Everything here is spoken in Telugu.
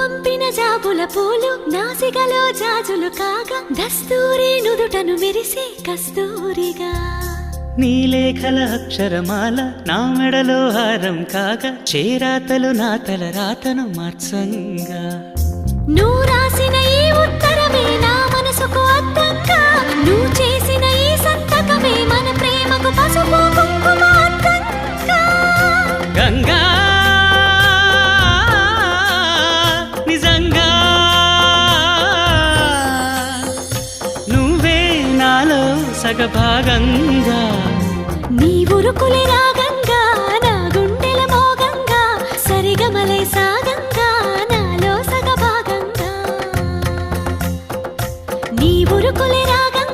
పంపిన జాబుల పూలు నాసికలో జాజులు కాగా దస్తూరి నుదుటను మెరిసే కస్తూరిగా నీలేఖల అక్షరమాల నా మెడలో హారం కాగా చేరాతలు నా తల రాతను మార్చంగా నువ్వు రాసిన ఈ ఉత్తరమే నా మనసుకు అర్థంగా నువ్వు చేసిన ఈ సంతకమే మన ప్రేమకు పసుపు కుంకుమ అర్థంగా గంగా నిజంగా నువ్వే నాలో సగభాగంగా నీ ఉరుకులే రాగంగా నా గుండెల మోగంగా సరిగమలై సాగంగా నాలో సగభాగంగా నీ ఉరుకులే రాగంగా